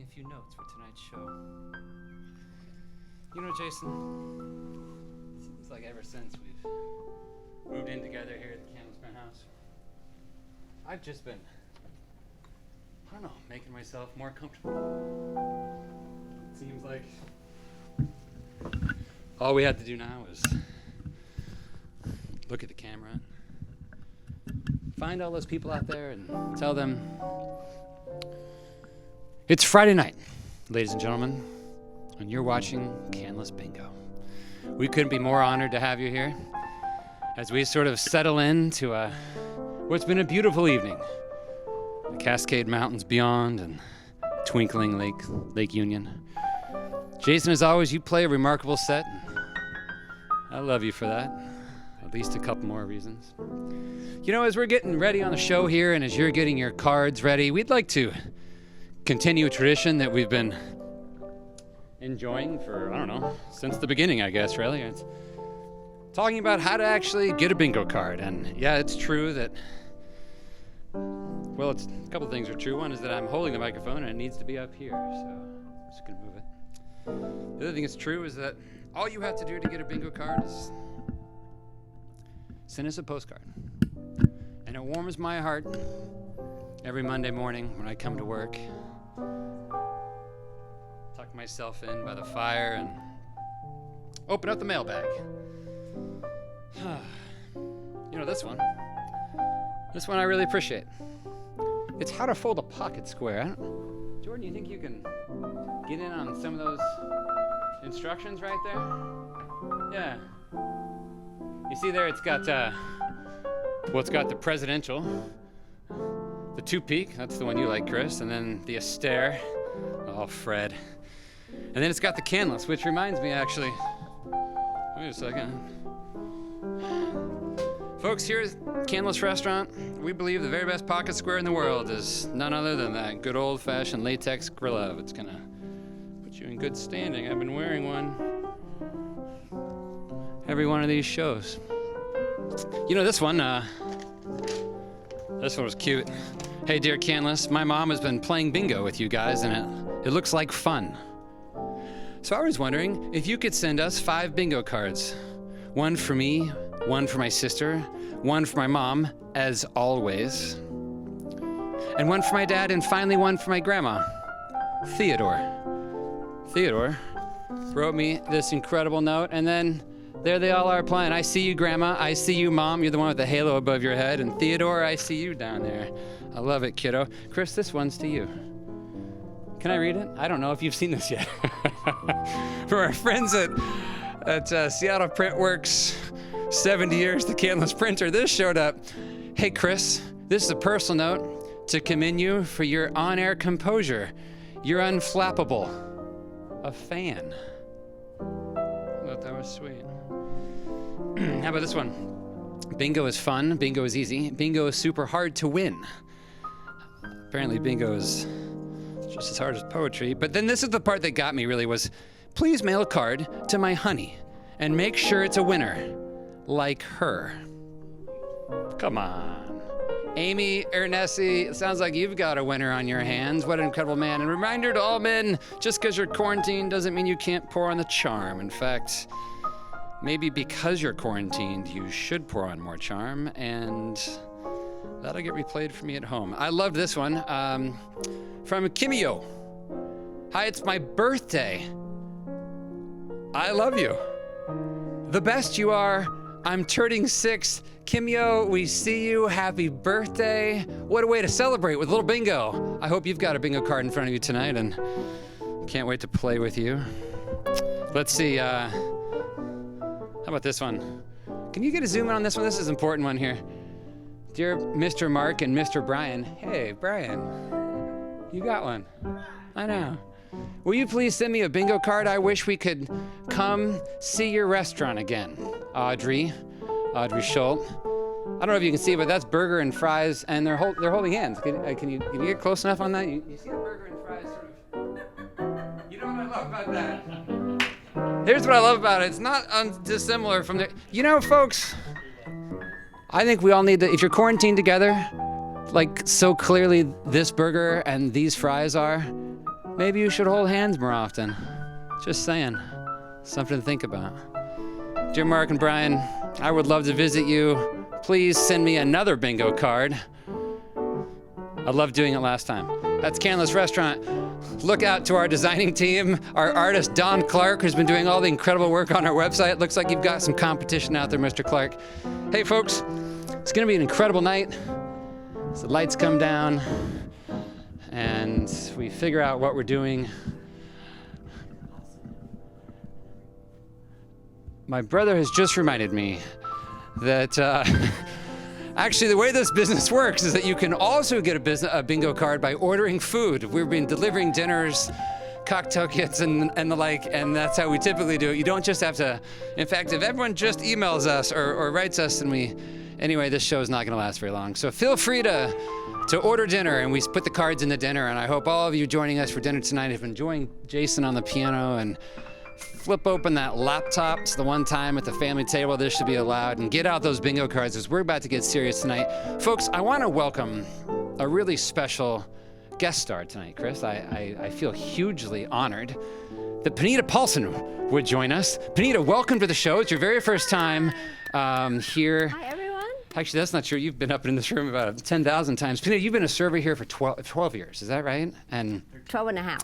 taking a few notes for tonight's show. You know, Jason, it seems like ever since we've moved in together here at the Candles Penthouse, I've just been, I don't know, making myself more comfortable. It seems like all we have to do now is look at the camera, find all those people out there and tell them it's Friday night, ladies and gentlemen, and you're watching Canless Bingo. We couldn't be more honored to have you here as we sort of settle into what's been a beautiful evening. The Cascade Mountains beyond and twinkling Lake Union. Jason, as always, you play a remarkable set. I love you for that. At least a couple more reasons. You know, as we're getting ready on the show here and as you're getting your cards ready, we'd like to continue a tradition that we've been enjoying for, I don't know, since the beginning, I guess, really. It's talking about how to actually get a bingo card. And yeah, it's true that, well, it's a couple things are true. One is that I'm holding the microphone and it needs to be up here, so I'm just going to move it. The other thing that's true is that all you have to do to get a bingo card is send us a postcard. And it warms my heart every Monday morning when I come to work. Tuck myself in by the fire and open up the mailbag. You know, this one I really appreciate. It's how to fold a pocket square. Jordan, you think you can get in on some of those instructions right there? Yeah. You see there, it's got the presidential, the two-peak, that's the one you like, Chris, and then the Astaire, oh, Fred. And then it's got the Canless, which reminds me, actually, wait a second. Folks, here at Canless Restaurant, we believe the very best pocket square in the world is none other than that good old-fashioned latex glove. It's gonna put you in good standing. I've been wearing one every one of these shows. You know, this one was cute. Hey, dear Canless, my mom has been playing bingo with you guys, and it looks like fun. So I was wondering if you could send us 5 bingo cards. One for me, one for my sister, one for my mom, as always, and one for my dad, and finally one for my grandma, Theodore. Theodore wrote me this incredible note, and then there they all are playing. I see you, Grandma. I see you, Mom. You're the one with the halo above your head. And Theodore, I see you down there. I love it, kiddo. Chris, this one's to you. Can I read it? I don't know if you've seen this yet. For our friends at Seattle Printworks, 70 years, the Canless printer, this showed up. Hey, Chris, this is a personal note to commend you for your on-air composure. You're unflappable. A fan. I thought that was sweet. How about this one? Bingo is fun. Bingo is easy. Bingo is super hard to win. Apparently, bingo is just as hard as poetry. But then this is the part that got me, really, was please mail a card to my honey and make sure it's a winner, like her. Come on. Amy Ernesi, it sounds like you've got a winner on your hands. What an incredible man. And reminder to all men, just because you're quarantined doesn't mean you can't pour on the charm. In fact, maybe because you're quarantined, you should pour on more charm, and that'll get replayed for me at home. I love this one from Kimio. Hi, it's my birthday. I love you. The best you are. I'm turning 6. Kimio, we see you. Happy birthday. What a way to celebrate with a little bingo. I hope you've got a bingo card in front of you tonight, and can't wait to play with you. Let's see. How about this one? Can you get a zoom in on this one? This is an important one here. Dear Mr. Mark and Mr. Brian. Hey, Brian. You got one. I know. Will you please send me a bingo card? I wish we could come see your restaurant again. Audrey Schultz. I don't know if you can see, but that's burger and fries, and they're holding hands. Can you get close enough on that? You see the burger and fries sort of. You know what I love about that? Here's what I love about it. It's not dissimilar from the. You know, folks, I think we all need to. If you're quarantined together, like so clearly this burger and these fries are, maybe you should hold hands more often. Just saying. Something to think about. Dear Mark and Brian, I would love to visit you. Please send me another bingo card. I loved doing it last time. That's Canlis Restaurant. Look out to our designing team, our artist Don Clark, who's been doing all the incredible work on our website. Looks like you've got some competition out there, Mr. Clark. Hey folks, it's gonna be an incredible night. As the lights come down and we figure out what we're doing. My brother has just reminded me that actually the way this business works is that you can also get a bingo card by ordering food. We've been delivering dinners, cocktail kits, and the like, and that's how we typically do it. You don't just have to, in fact, if everyone just emails us or writes us, anyway, this show is not gonna last very long. So feel free to order dinner, and we put the cards in the dinner, and I hope all of you joining us for dinner tonight have been enjoying Jason on the piano, and flip open that laptop. It's the one time at the family table this should be allowed, and get out those bingo cards because we're about to get serious tonight. Folks, I want to welcome a really special guest star tonight, Chris. I feel hugely honored that Panita Paulson would join us. Panita, welcome to the show. It's your very first time here. Hi, everyone. Actually, that's not true. You've been up in this room about 10,000 times. Panita, you've been a server here for 12 years. Is that right? And 12 and a half.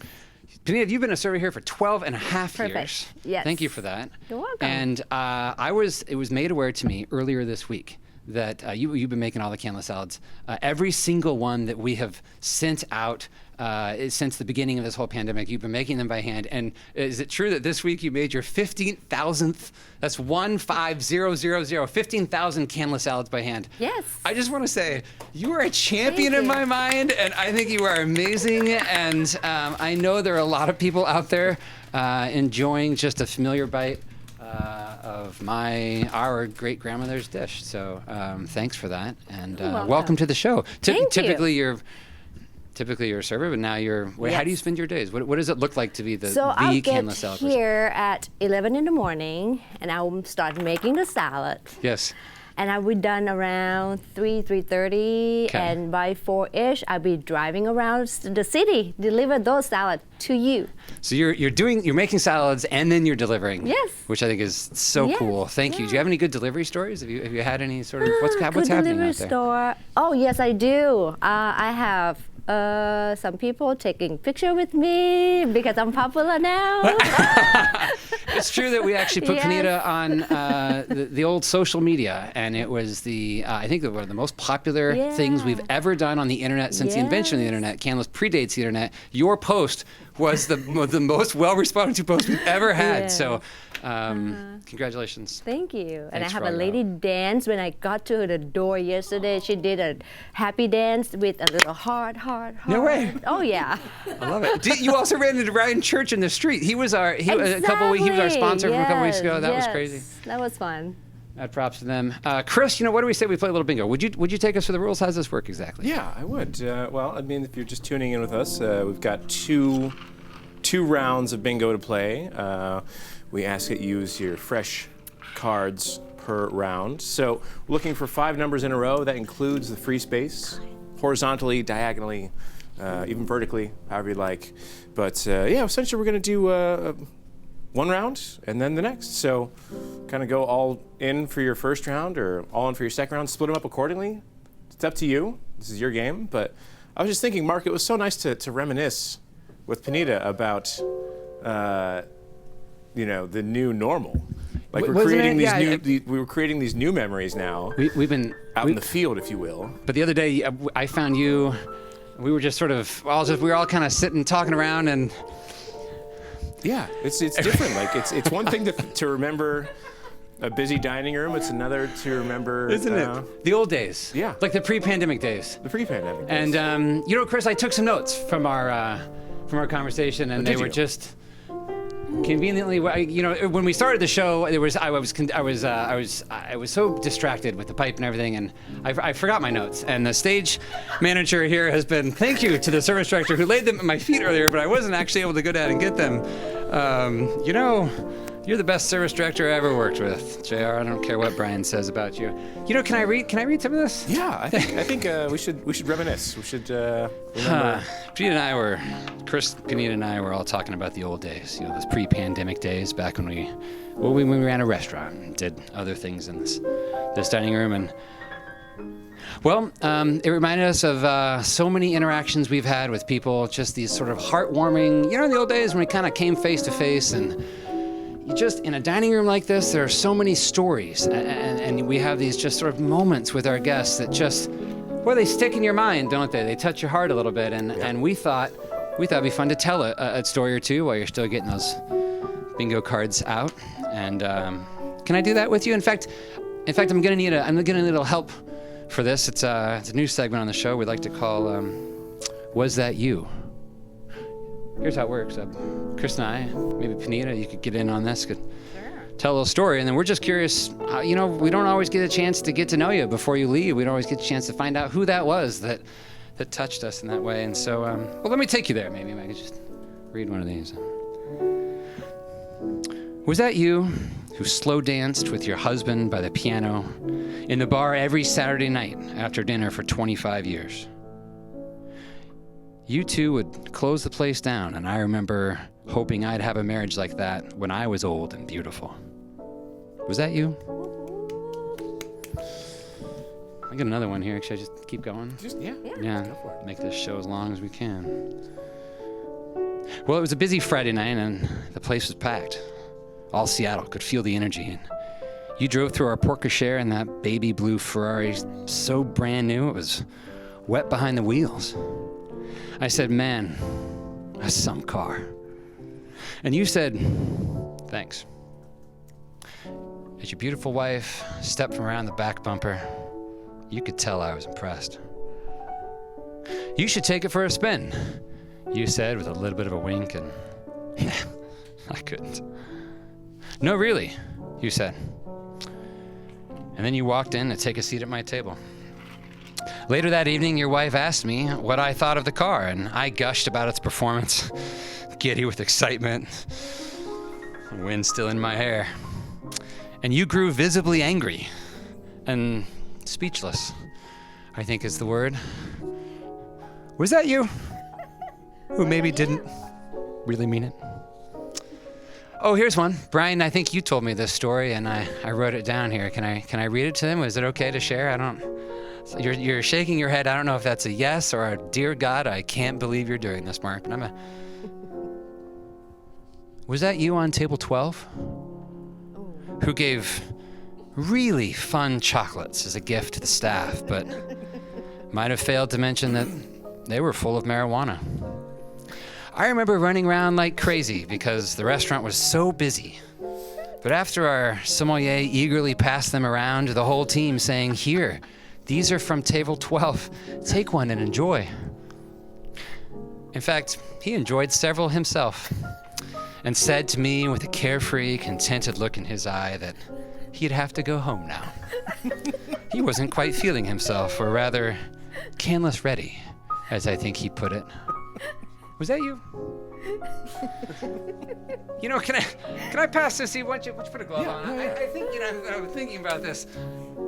Panita, you've been a server here for 12 and a half years. Yes. Thank you for that. You're welcome. And it was made aware to me earlier this week that you've been making all the Canlis salads. Every single one that we have sent out since the beginning of this whole pandemic, you've been making them by hand. And is it true that this week you made your 15,000th? That's 15,000 Canlis salads by hand. Yes. I just want to say, you are a champion in my mind, and I think you are amazing. And I know there are a lot of people out there enjoying just a familiar bite of our great grandmother's dish. So thanks for that, and welcome to the show. Typically you're a server, but now you're. Yes. How do you spend your days? What does it look like to be the I'll Canlis salad get here at 11 in the morning, and I'll start making the salad. Yes. And I'll be done around 3:30, Okay. and by 4-ish, I'll be driving around the city, deliver those salads to you. So you're making salads and then you're delivering. Yes. Which I think is so Yes, cool. Thank you. Do you have any good delivery stories? Have you had any sort of what's Good happening delivery out there? store. Oh yes, I do. I have some people taking picture with me because I'm popular now. It's true that we actually put Yes. Panita on the old social media, and it was I think one of the most popular things we've ever done on the internet since the invention of the internet. Canlis predates the internet. Your post was the most well-responded to post we've ever had. Yeah. So congratulations. Thank you. And I Thanks have for a all your lady help. dance when I got to the door yesterday. She did a happy dance with a little heart. No way. Oh yeah. I love it. You also ran into Ryan Church in the street. He was our he was our sponsor from a couple weeks ago. That was crazy. That was fun. Props to them. Chris, what do we say we play a little bingo? Would you take us through the rules? How does this work exactly? Yeah, I would. Well, I mean, if you're just tuning in with us, we've got two rounds of bingo to play. We ask that you use your fresh cards per round. So we're looking for 5 numbers in a row. That includes the free space, horizontally, diagonally, even vertically, however you like. But essentially we're going to do one round and then the next. So kind of go all in for your first round or all in for your second round. Split them up accordingly. It's up to you. This is your game. But I was just thinking, Mark, it was so nice to reminisce with Panita about the new normal. Like we were creating these new memories now. We've been out in the field, if you will. But the other day, I found you. We were just sort of we were all kind of sitting, talking around, and yeah, it's different. Like it's one thing to remember a busy dining room. It's another to remember, isn't it? The old days. Yeah, like the pre-pandemic days. The pre-pandemic days. And Chris, I took some notes from our conversation, and they were just conveniently, when we started the show, I was so distracted with the pipe and everything, and I forgot my notes. And the stage manager here has been, thank you to the service director who laid them at my feet earlier, but I wasn't actually able to go down and get them. You're the best service director I ever worked with, JR. I don't care what Brian says about you. You know, can I read some of this? Yeah, I think we should reminisce. We should remember. Panita and I were all talking about the old days. Those pre-pandemic days back when we ran a restaurant and did other things in this dining room. And well, it reminded us of so many interactions we've had with people. Just these sort of heartwarming. In the old days when we kind of came face to face and. Just in a dining room like this, there are so many stories, and we have these just sort of moments with our guests that they stick in your mind, don't they? They touch your heart a little bit, and we thought it'd be fun to tell a story or two while you're still getting those bingo cards out. And can I do that with you? In fact, I'm gonna need a little help for this. It's a new segment on the show we'd like to call "Was That You?" Here's how it works. Chris and I, maybe Panita, you could get in on this, could tell a little story, and then we're just curious. We don't always get a chance to get to know you before you leave. We don't always get a chance to find out who that was that touched us in that way. And so, let me take you there. Maybe I could just read one of these. Was that you who slow danced with your husband by the piano in the bar every Saturday night after dinner for 25 years? You two would close the place down, and I remember hoping I'd have a marriage like that when I was old and beautiful. Was that you? I got another one here. Should I just keep going? Yeah. Go for it. Make this show as long as we can. Well, it was a busy Friday night, and the place was packed. All Seattle could feel the energy. And you drove through our porte cochere in that baby blue Ferrari, so brand new it was wet behind the wheels. I said, "Man, that's some car." And you said, "Thanks." As your beautiful wife stepped from around the back bumper, you could tell I was impressed. "You should take it for a spin," you said with a little bit of a wink, and I couldn't. "No, really," you said. And then you walked in to take a seat at my table. Later that evening, your wife asked me what I thought of the car, and I gushed about its performance, giddy with excitement, the wind still in my hair. And you grew visibly angry and speechless, I think is the word. Was that you? Who maybe didn't really mean it? Oh, here's one. Brian, I think you told me this story, and I wrote it down here. Can I read it to them? Is it okay to share? You're shaking your head. I don't know if that's a yes or a dear God, I can't believe you're doing this, Mark. But was that you on table 12? Who gave really fun chocolates as a gift to the staff, but might have failed to mention that they were full of marijuana. I remember running around like crazy because the restaurant was so busy. But after our sommelier eagerly passed them around to the whole team saying, "Here, these are from table 12. Take one and enjoy." In fact, he enjoyed several himself and said to me with a carefree, contented look in his eye that he'd have to go home now. He wasn't quite feeling himself, or rather, canless ready, as I think he put it. Was that you? Can I pass this? Why don't you put a glove on? I think, I was thinking about this.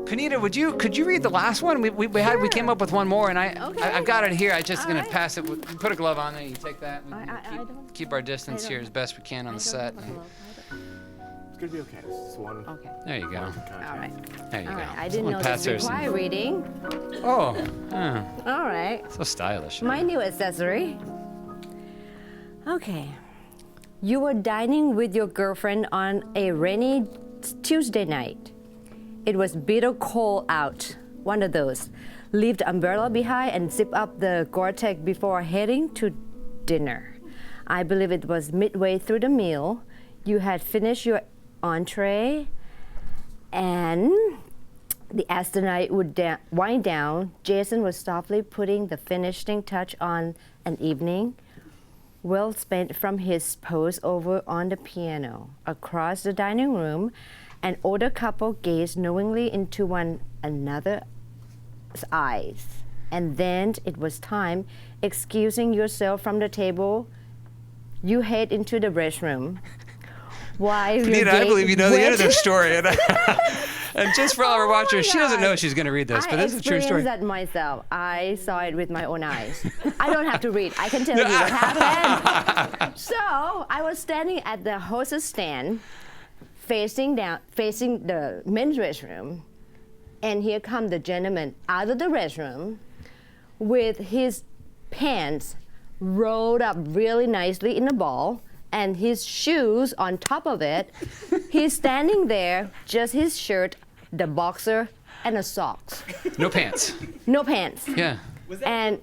Panita, could you read the last one? We came up with one more, and I've got it here. I'm just gonna pass it. Put a glove on there. You take that. Keep our distance here as best we can on the set. It's gonna be okay. It's one. Okay. There you go. All right. There you go. I didn't know this required reading. Oh. All right. So stylish. My new accessory. Okay. You were dining with your girlfriend on a rainy Tuesday night. It was bitter cold out, one of those. Leave the umbrella behind and zip up the Gore-Tex before heading to dinner. I believe it was midway through the meal. You had finished your entree, and as the night would wind down, Jason was softly putting the finishing touch on an evening well spent from his pose over on the piano. Across the dining room, an older couple gazed knowingly into one another's eyes. And then it was time. Excusing yourself from the table, you head into the restroom. why your Anita, I date believe you know the end of went- this story. And, and just for all our watchers, she doesn't know she's going to read this, but this is a true story. I experienced that myself. I saw it with my own eyes. I don't have to read. I can tell you what happened. So I was standing at the hostess stand, facing the men's restroom, and here come the gentleman out of the restroom with his pants rolled up really nicely in a ball and his shoes on top of it. He's standing there, just his shirt, the boxer, and the socks. No pants. No pants. Yeah. And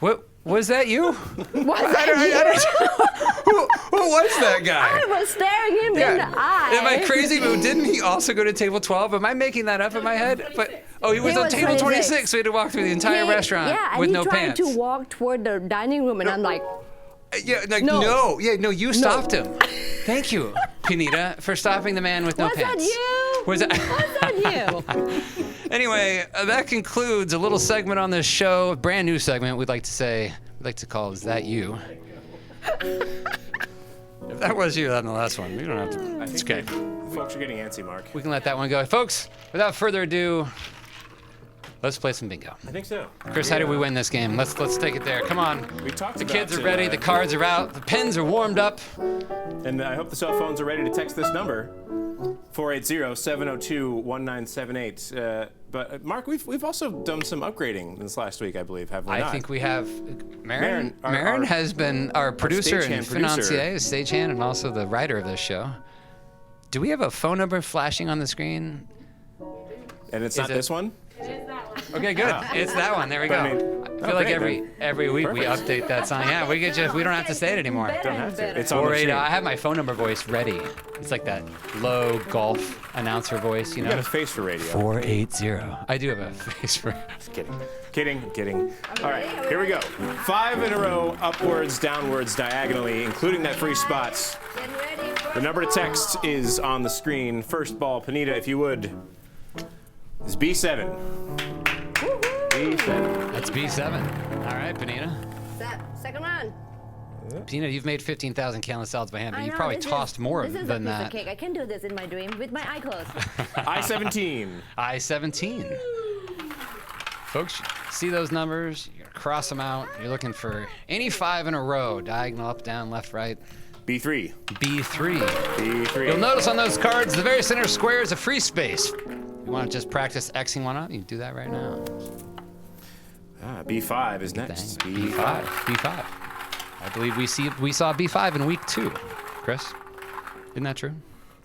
What was that you? was Who was that guy? I was staring him in the eye. Am I crazy? But didn't he also go to table 12? Am I making that up in my head? But he was He on was table 26, 26, so he had to walk through the entire restaurant yeah, with and no he tried pants. to walk toward the dining room, and I'm like, Yeah, like, No. you stopped him. Thank you, Pinita, for stopping the man with no was pants. that you? Was that? Was that you? Anyway, that concludes a little segment on this show, a brand new segment we'd like to call Is That You? If that was you, that's the last one. We don't have to. It's okay. Folks are getting antsy, Mark. We can let that one go. Folks, without further ado, let's play some bingo. I think so. Chris, how did we win this game? Let's take it there. Come on. We talked The about kids are ready. The cards are out. The pens are warmed up. And I hope the cell phones are ready to text this number, 480-702-1978. But Mark, we've also done some upgrading this last week, I believe, have we not? I think we have. Marin our- has been our producer and stagehand producer. financier, stagehand, and also the writer of this show. Do we have a phone number flashing on the screen? And it's not it- this one? Okay, good. It's that one. There we go. I mean- I feel like great, every week we Perfect. update that sign. Yeah, we don't have to say it anymore. Don't have to. It's on the 480. screen. I have my phone number voice ready. It's like that low golf announcer voice, you You got know. a face for radio. 480. I do have a face for. Just kidding. All right, here we go. 5 in a row, upwards, downwards, diagonally, including that free spots. Get ready for The number to text is on the screen. First ball, Panita, if you would, is B7. B7. That's B7. All right, Panina. second round. Panina, you've made 15,000 countless salads by hand, but I you've know, probably this tossed is, more this is than a piece that. Of cake. I can do this in my dream with my eye closed. I-17. I-17. Folks, see those numbers? You're gonna cross them out. You're looking for any 5 in a row. Diagonal, up, down, left, right. B3. B3. B3. You'll notice on those cards, the very center square is a free space. You want to just practice Xing one up? You can do that right now. B5 is next. B5. B5. I believe we saw B5 in week 2. Chris, isn't that true?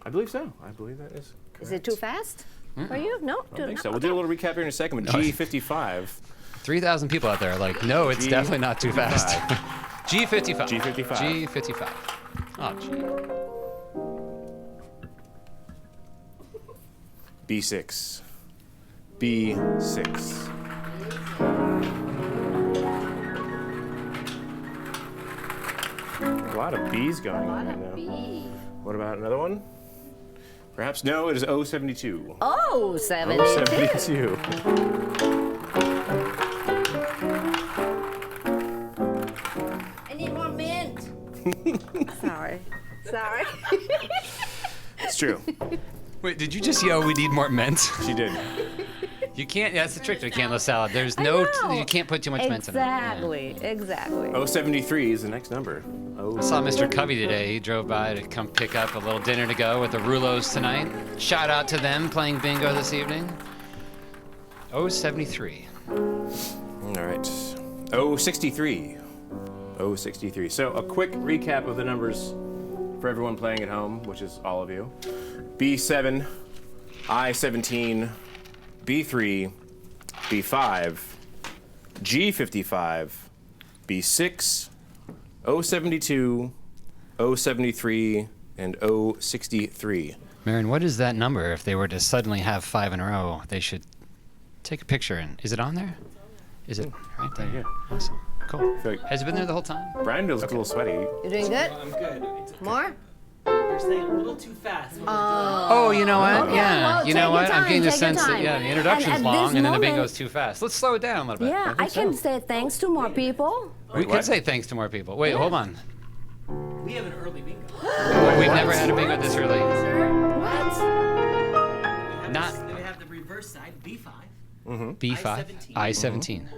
I believe so. I believe that is correct. Is it too fast for you? No? I don't think so. We'll do a little recap here in a second, but G55. 3,000 people out there are like, no, it's definitely not too fast. G55. G55. G55. Oh, gee. B6. B6. A lot of B's going on right now. What about another one? Perhaps no, it is 072. Oh, 72. 072. I need more mint. Sorry. It's true. Wait, did you just yell, we need more mint? She did. You can't, that's the trick to a canless salad. There's no, know. you can't put too much mint in it. Exactly. 073 is the next number. I saw Mr. Covey today. He drove by to come pick up a little dinner to go with the Rulos tonight. Shout out to them playing bingo this evening. 073. All right. 063. 063. So a quick recap of the numbers for everyone playing at home, which is all of you. B7, I-17, B3, B5, G55, B6, 072, 073, and 063. Marin, what is that number? If they were to suddenly have 5 in a row, they should take a picture. And is it on there? Is it right there? Yeah. Awesome. Cool. Feel like Has it been there the whole time? Brian feels a little sweaty. You doing good? I'm good. It's okay. More? They're saying a little too fast. Oh, you know what? Okay, Yeah. well, You take know your what? I'm time, getting the take your sense that, time. yeah, the introduction's And at long this and then the moment- bingo's too fast. Let's slow it down a little bit. Yeah, I can say thanks to more people. We what? could say thanks to more people. Wait, hold on. We have an early bingo. We've never had a bingo this early. What? We have the reverse side, B5. B5, I-17.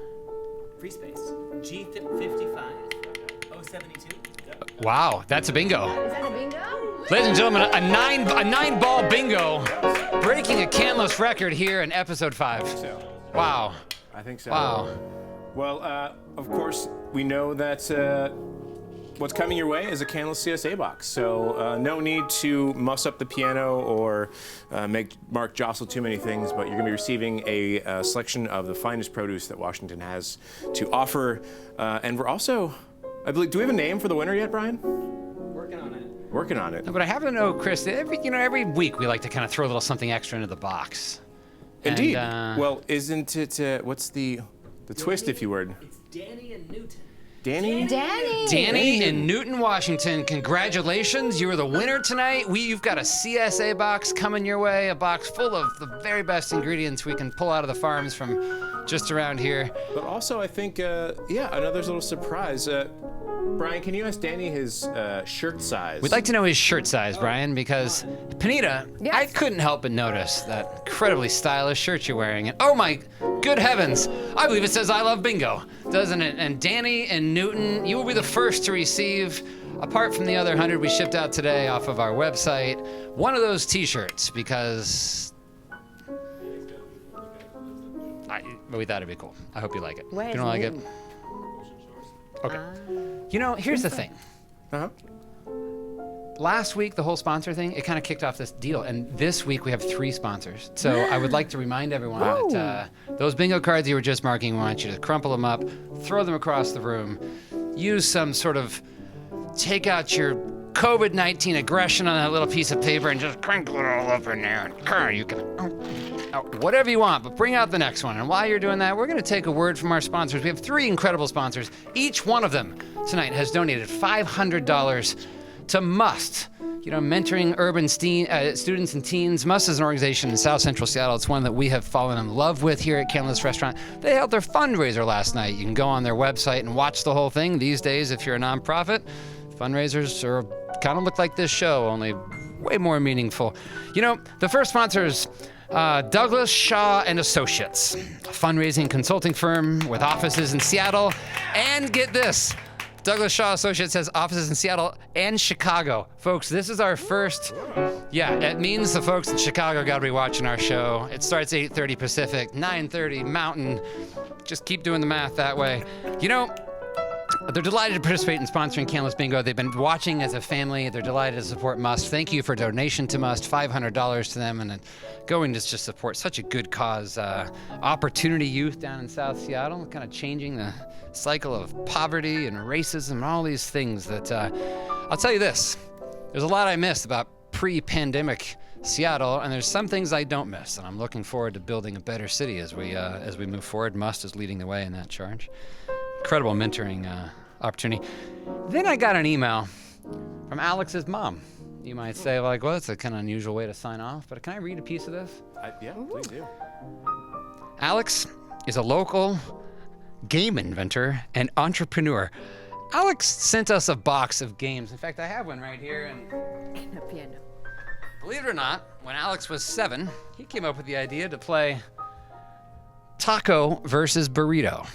Free space. G55. 072. Wow, that's a bingo. Is that a bingo? Ladies and gentlemen, a nine ball bingo, breaking a Canlis record here in episode 5. So, Wow. I think so. Wow. Well, of course, we know that what's coming your way is a Canlis CSA box. So no need to muss up the piano or make Mark jostle too many things, but you're going to be receiving a selection of the finest produce that Washington has to offer. And we're also, I believe, do we have a name for the winner yet, Brian? Working on it. Working on it. But I happen to know, Chris, that every week we like to kind of throw a little something extra into the box. Indeed. And, Well, isn't it, what's the twist, if you would? It's Danny and Newton. Danny? Danny in Newton, Washington, congratulations. You are the winner tonight. You've got a CSA box coming your way, a box full of the very best ingredients we can pull out of the farms from just around here. But also, I think, another little surprise. Brian, can you ask Danny his shirt size? We'd like to know his shirt size, Brian, because Panita, Yes. I couldn't help but notice that incredibly stylish shirt you're wearing. And oh my good heavens, I believe it says I love bingo, doesn't it? And Danny and Newton, you will be the first to receive, apart from the other 100 we shipped out today off of our website, one of those t-shirts because we thought it'd be cool. I hope you like it. Where If is you don't like it, Newton? okay. You know, here's the thing. Uh-huh. Last week, the whole sponsor thing, it kind of kicked off this deal. And this week, we have 3 sponsors. So I would like to remind everyone that those bingo cards you were just marking, we want you to crumple them up, throw them across the room, use some sort of, take out your COVID-19 aggression on that little piece of paper and just crinkle it all up in there. And you can, whatever you want, but bring out the next one. And while you're doing that, we're going to take a word from our sponsors. We have 3 incredible sponsors. Each one of them tonight has donated $500 to MUST, mentoring urban students and teens. MUST is an organization in South Central Seattle. It's one that we have fallen in love with here at Canlis Restaurant. They held their fundraiser last night. You can go on their website and watch the whole thing. These days, if you're a nonprofit, fundraisers are kind of look like this show, only way more meaningful. The first sponsor is Douglas Shaw and Associates, a fundraising consulting firm with offices in Seattle. And get this, Douglas Shaw Associates has offices in Seattle and Chicago. Folks, this is our first, it means the folks in Chicago got to be watching our show. It starts 8:30 Pacific, 9:30 Mountain. Just keep doing the math that way. They're delighted to participate in sponsoring Canlis Bingo. They've been watching as a family. They're delighted to support MUST. Thank you for donation to MUST, $500 to them, and going to just support such a good cause. Opportunity Youth down in South Seattle, kind of changing the cycle of poverty and racism and all these things that, I'll tell you this, there's a lot I missed about pre-pandemic Seattle, and there's some things I don't miss, and I'm looking forward to building a better city as we move forward. MUST is leading the way in that charge. Incredible mentoring opportunity. Then I got an email from Alex's mom. You might say, well, that's a kind of unusual way to sign off, but can I read a piece of this? Yeah, please do. Alex is a local game inventor and entrepreneur. Alex sent us a box of games. In fact, I have one right here. And A piano. believe it or not, when Alex was 7, he came up with the idea to play taco versus burrito.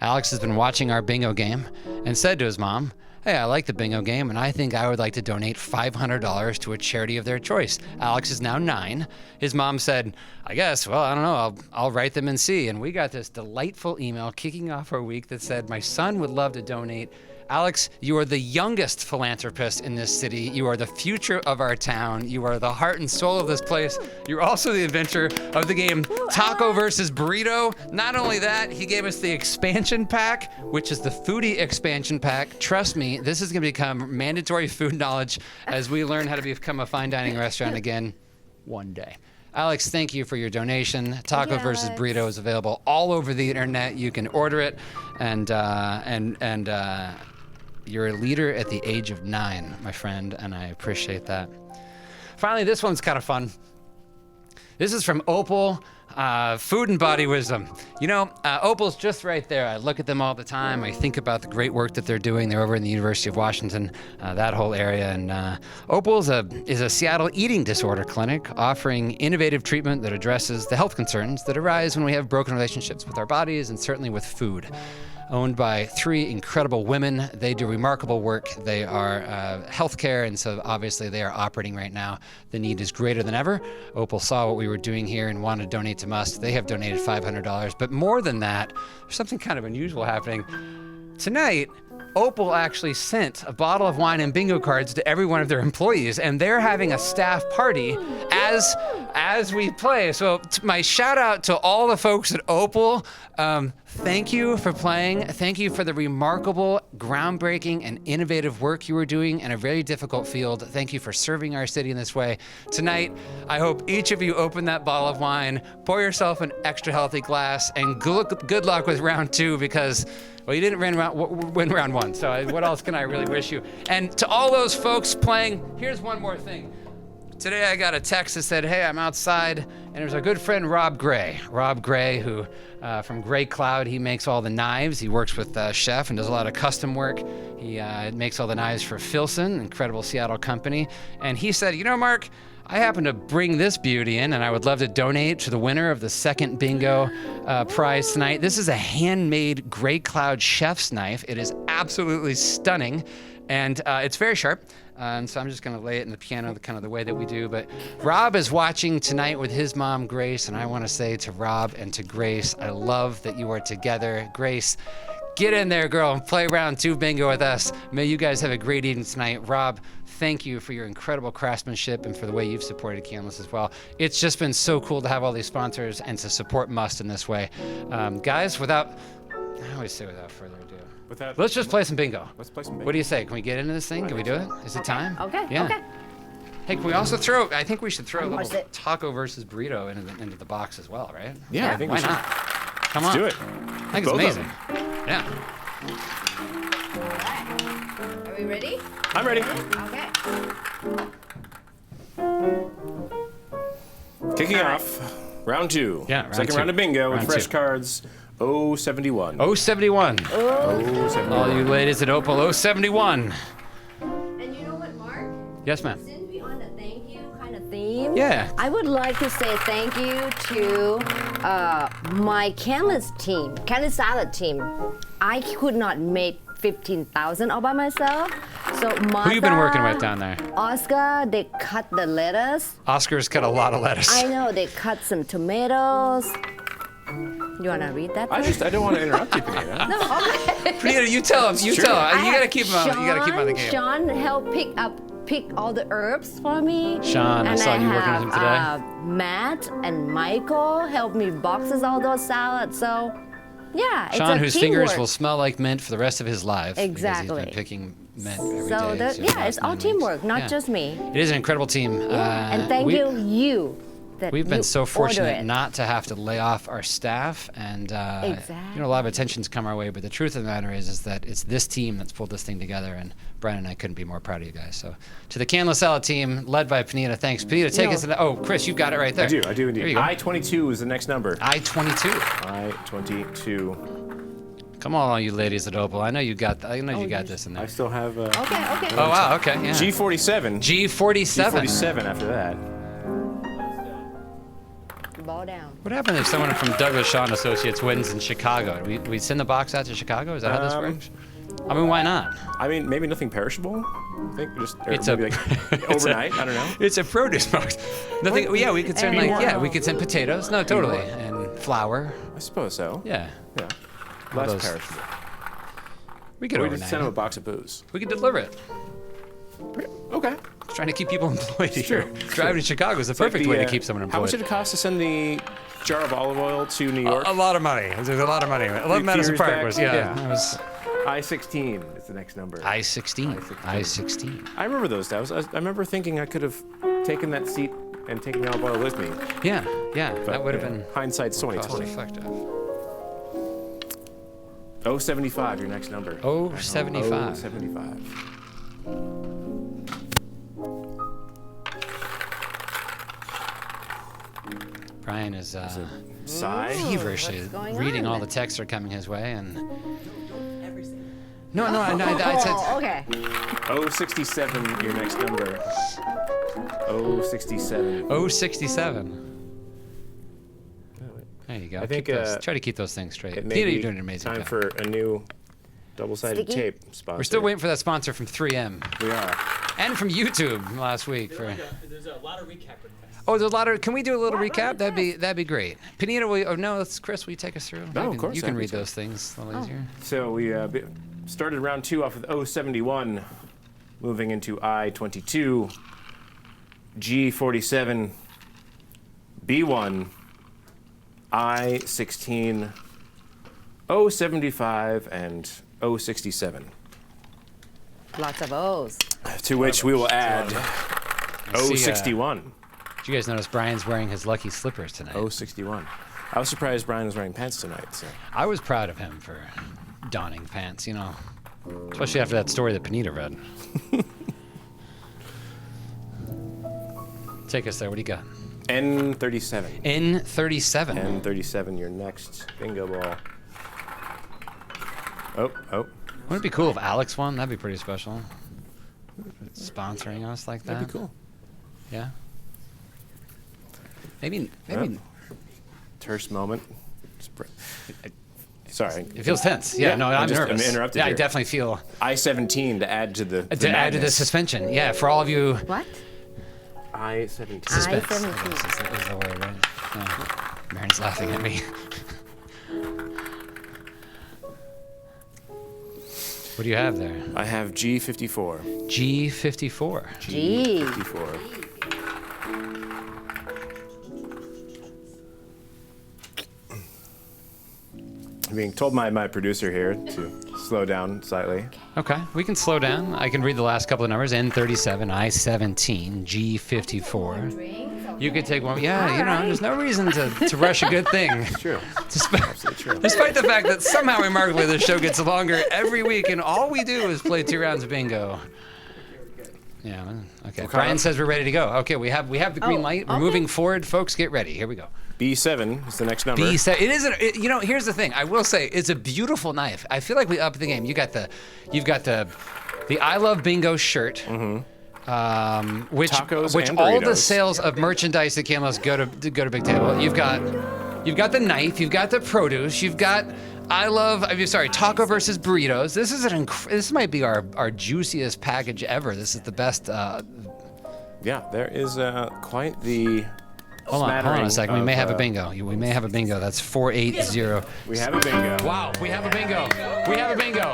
Alex has been watching our bingo game and said to his mom, hey, I like the bingo game, and I think I would like to donate $500 to a charity of their choice. Alex is now 9. His mom said, I guess, well, I don't know, I'll write them and see. And we got this delightful email kicking off our week that said, my son would love to donate. Alex, you are the youngest philanthropist in this city. You are the future of our town. You are the heart and soul of this place. You're also the inventor of the game Taco versus Burrito. Not only that, he gave us the expansion pack, which is the foodie expansion pack. Trust me, this is going to become mandatory food knowledge as we learn how to become a fine dining restaurant again one day. Alex, thank you for your donation. Taco versus Burrito is available all over the internet. You can order it, and you're a leader at the age of 9, my friend, and I appreciate that. Finally, this one's kind of fun. This is from Opal, Food and Body Wisdom. You know, Opal's just right there. I look at them all the time. I think about the great work that they're doing. They're over in the University of Washington, that whole area. And Opal is a Seattle eating disorder clinic offering innovative treatment that addresses the health concerns that arise when we have broken relationships with our bodies and certainly with food. Owned by 3 incredible women. They do remarkable work. They are healthcare, and so obviously they are operating right now. The need is greater than ever. Opal saw what we were doing here and wanted to donate to us. They have donated $500. But more than that, there's something kind of unusual happening. Tonight, Opal actually sent a bottle of wine and bingo cards to every one of their employees, and they're having a staff party as we play. So my shout out to all the folks at Opal. Thank you for playing. Thank you for the remarkable, groundbreaking, and innovative work you were doing in a very difficult field. Thank you for serving our city in this way. Tonight, I hope each of you open that bottle of wine, pour yourself an extra healthy glass, and good luck with round 2 because, well, you didn't win round 1. So what else can I really wish you? And to all those folks playing, here's one more thing. Today I got a text that said, hey, I'm outside, and there's our good friend Rob Gray. Rob Gray, who from Gray Cloud, he makes all the knives. He works with Chef and does a lot of custom work. He makes all the knives for Filson, incredible Seattle company. And he said, you know, Mark, I happen to bring this beauty in, and I would love to donate to the winner of the second bingo prize tonight. This is a handmade Gray Cloud chef's knife. It is absolutely stunning, and it's very sharp. And so I'm just going to lay it in the piano kind of the way that we do. But Rob is watching tonight with his mom, Grace, and I want to say to Rob and to Grace, I love that you are together. Grace, get in there, girl, and play round 2 bingo with us. May you guys have a great evening tonight. Rob, thank you for your incredible craftsmanship and for the way you've supported Canlis as well. It's just been so cool to have all these sponsors and to support Must in this way. Guys, I always say without further ado. Let's just play some bingo. Let's play some bingo. What do you say? Can we get into this thing? Can we do it? Is it time? Okay. Yeah. Okay. Hey, can we also I think we should throw a little taco versus burrito into the box as well, right? Yeah, I think Why we should. not? Come Let's on. do it. I think it's Both of amazing. them. Yeah. All right. Are we ready? I'm ready. Okay. Kicking off round 2. Yeah, round Second 2. round of bingo with Round fresh 2. cards. 071. 071. 071. All you ladies at Opal, 071. And you know what, Mark? Yes, ma'am. Since we're on the thank you kind of theme, Yeah. I would like to say thank you to my Canlis team, Canlis salad team. I could not make 15,000 all by myself. So Martha, Who you been working with down there? Oscar, they cut the lettuce. Oscar's cut a lot of lettuce. I know, they cut some tomatoes. You want to read that? I don't want to interrupt you, Panita. No, okay. Panita, you tell him. You tell him. You gotta keep him on. You gotta keep him on the game. Sean helped pick all the herbs for me. Sean, I and saw you working with him today. Matt and Michael helped me boxes all those salads. So, yeah, it's Sean, a whose teamwork. fingers will smell like mint for the rest of his life. Exactly. Because he's been picking mint every day. So, the it's last all 9 teamwork, weeks. not Yeah. just me. It is an incredible team. And thank you. That We've been you so order fortunate it. not to have to lay off our staff, and Exactly. a lot of attention's come our way. But the truth of the matter is that it's this team that's pulled this thing together, and Brian and I couldn't be more proud of you guys. So, to the Canlis Salad team, led by Panita, thanks. Panita, take us to the. Oh, Chris, you've got it right there. I do indeed. There you go. I-22 is the next number. I-22. I-22. Come on, all you ladies at Opal. I know you got. I know you got this in there. I still have Okay. Oh wow. Okay. Yeah. G47. G47. G47 after that. Bow down. What happened if someone from Douglas Shaw and Associates wins in Chicago? Do we send the box out to Chicago? Is that how this works? I mean, why not? I mean, maybe nothing perishable. I think just or It's maybe a- like overnight. I don't know. It's a produce box. Nothing. Well, yeah, we could send we could send potatoes. No, totally, and flour. I suppose so. Yeah, Yeah. Less those- perishable. we could Or we overnight just send them a it. box of booze. We could deliver it. Okay. Trying to keep people employed here. true. Driving to Chicago is the perfect way to keep someone How much employed. did it cost to send the jar of olive oil to New York? A lot of money. There's a lot of money. I love Few Madison years Park back? was Yeah. That was I-16 is the next number. I-16. I-16. I remember those days. I remember thinking I could have taken that seat and taken the olive oil with me. Yeah, But, that would have yeah, been hindsight's cost 2020. effective. 075, your next number. 075. 075. Brian is Sigh. feverishly what's going reading on? all the texts that are coming his way, and Don't ever say that. no, I said Oh, okay. 067, your next number. 067. 067. There you go. I think, try to keep those things straight. It may Peter, be you're doing an amazing time job. for a new double-sided Sticky? tape sponsor. We're still waiting for that sponsor from 3M We are. and from YouTube last week. There's a lot of recap requests. Oh, there's a lot of. Can we do a little recap? That'd be great. Panita, no, it's Chris. Will you take us through? No, You of can- course, You can happy read to. those things a little easier. So we started round 2 off with 071, moving into I-22, G47, B1, I-16, 075, and 067. Lots of O's. To which we will add see, 061. Did you guys notice Brian's wearing his lucky slippers tonight? 061. I was surprised Brian was wearing pants tonight. So. I was proud of him for donning pants, especially after that story that Panita read. Take us there. What do you got? N37. N37. N37, your next bingo ball. Oh. Wouldn't it be cool if Alex won? That'd be pretty special. Sponsoring us like that. That'd be cool. Yeah. Maybe. Terse moment. Sorry. It feels tense. Yeah. No, I'm nervous. I'm interrupted Yeah, here. I definitely feel I-17 to add to the to add to the madness. suspension. Yeah, for all of you. What? I-17. Suspense. I-17. Is the word, right? Yeah. Marin's laughing at me. What do you have there? I have G54. G54. Gee. G54. I'm being told by my producer here to slow down slightly. Okay, we can slow down. I can read the last couple of numbers. N37, I-17, G54. You could take one. Yeah, there's no reason to rush a good thing. True. Despite, true. despite the fact that somehow remarkably the show gets longer every week, and all we do is play 2 rounds of bingo. Yeah. Okay. Brian says we're ready to go. Okay, we have the green light. We're moving forward, folks. Get ready. Here we go. B7 is the next number. B7. It isn't. Here's the thing. I will say it's a beautiful knife. I feel like we upped the game. You've got the I Love Bingo shirt. Mm-hmm. Which Tacos and all the burritos. sales of merchandise at Canlos go to Big Table. You've got the knife. You've got the produce. You've got Taco versus burritos. This is this might be our juiciest package ever. This is the best. Yeah, there is quite the. Hold on a second. We of, may have a bingo. We may have a bingo. That's 480. We have a bingo. Wow, we have a bingo. We have a bingo.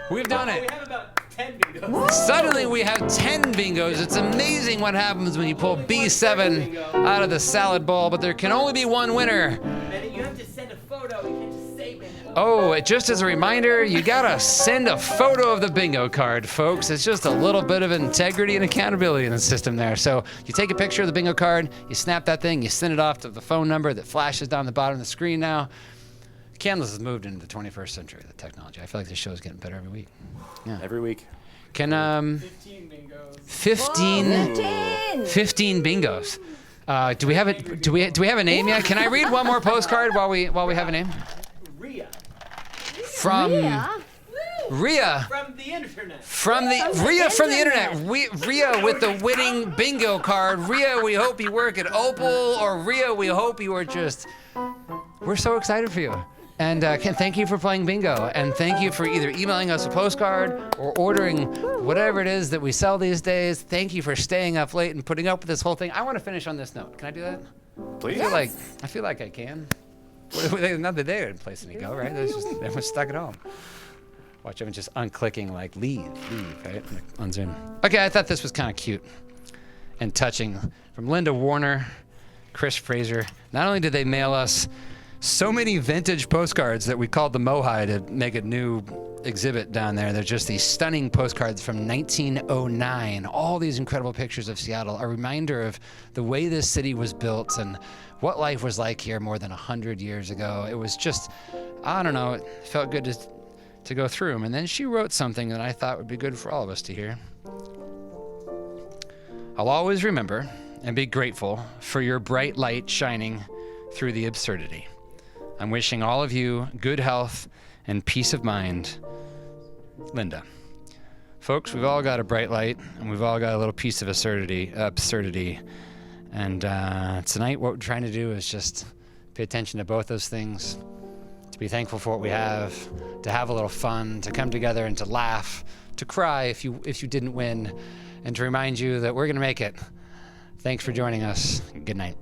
We've done We it. have about 10 bingos. Suddenly we have 10 bingos. It's amazing what happens when you pull B7 out of the salad bowl, but there can only be one winner. And you have to send a photo. You can't just say bingo. Oh, just as a reminder, you gotta send a photo of the bingo card, folks. It's just a little bit of integrity and accountability in the system there. So you take a picture of the bingo card, you snap that thing, you send it off to the phone number that flashes down the bottom of the screen now. Canlis has moved into the 21st century, the technology. I feel like this show is getting better every week. Yeah. Every week. Can 15 bingos. 15 bingos. Do we have it? Do we have a name yet? Can I read one more postcard while we have a name? Rhea. From Rhea. From the internet. Rhea from the internet. Rhea with the winning bingo card. Rhea, we hope you work at Opal, or Rhea, we hope you are just. We're so excited for you. And thank you for playing bingo. And thank you for either emailing us a postcard or ordering whatever it is that we sell these days. Thank you for staying up late and putting up with this whole thing. I want to finish on this note. Can I do that? Please. I feel like I can. Another day, I didn't place any go, right? Everyone's stuck at home. Watch everyone just unclicking like leave, right? Unzoom. Okay, I thought this was kind of cute and touching. From Linda Warner, Chris Fraser. Not only did they mail us so many vintage postcards that we called the Mohai to make a new exhibit down there. They're just these stunning postcards from 1909. All these incredible pictures of Seattle, a reminder of the way this city was built and what life was like here more than 100 years ago. It was just, I don't know, it felt good to go through them. And then she wrote something that I thought would be good for all of us to hear. I'll always remember, and be grateful for your bright light shining through the absurdity. I'm wishing all of you good health and peace of mind. Linda. Folks, we've all got a bright light, and we've all got a little piece of absurdity. And tonight what we're trying to do is just pay attention to both those things, to be thankful for what we have, to have a little fun, to come together and to laugh, to cry if you didn't win, and to remind you that we're going to make it. Thanks for joining us. Good night.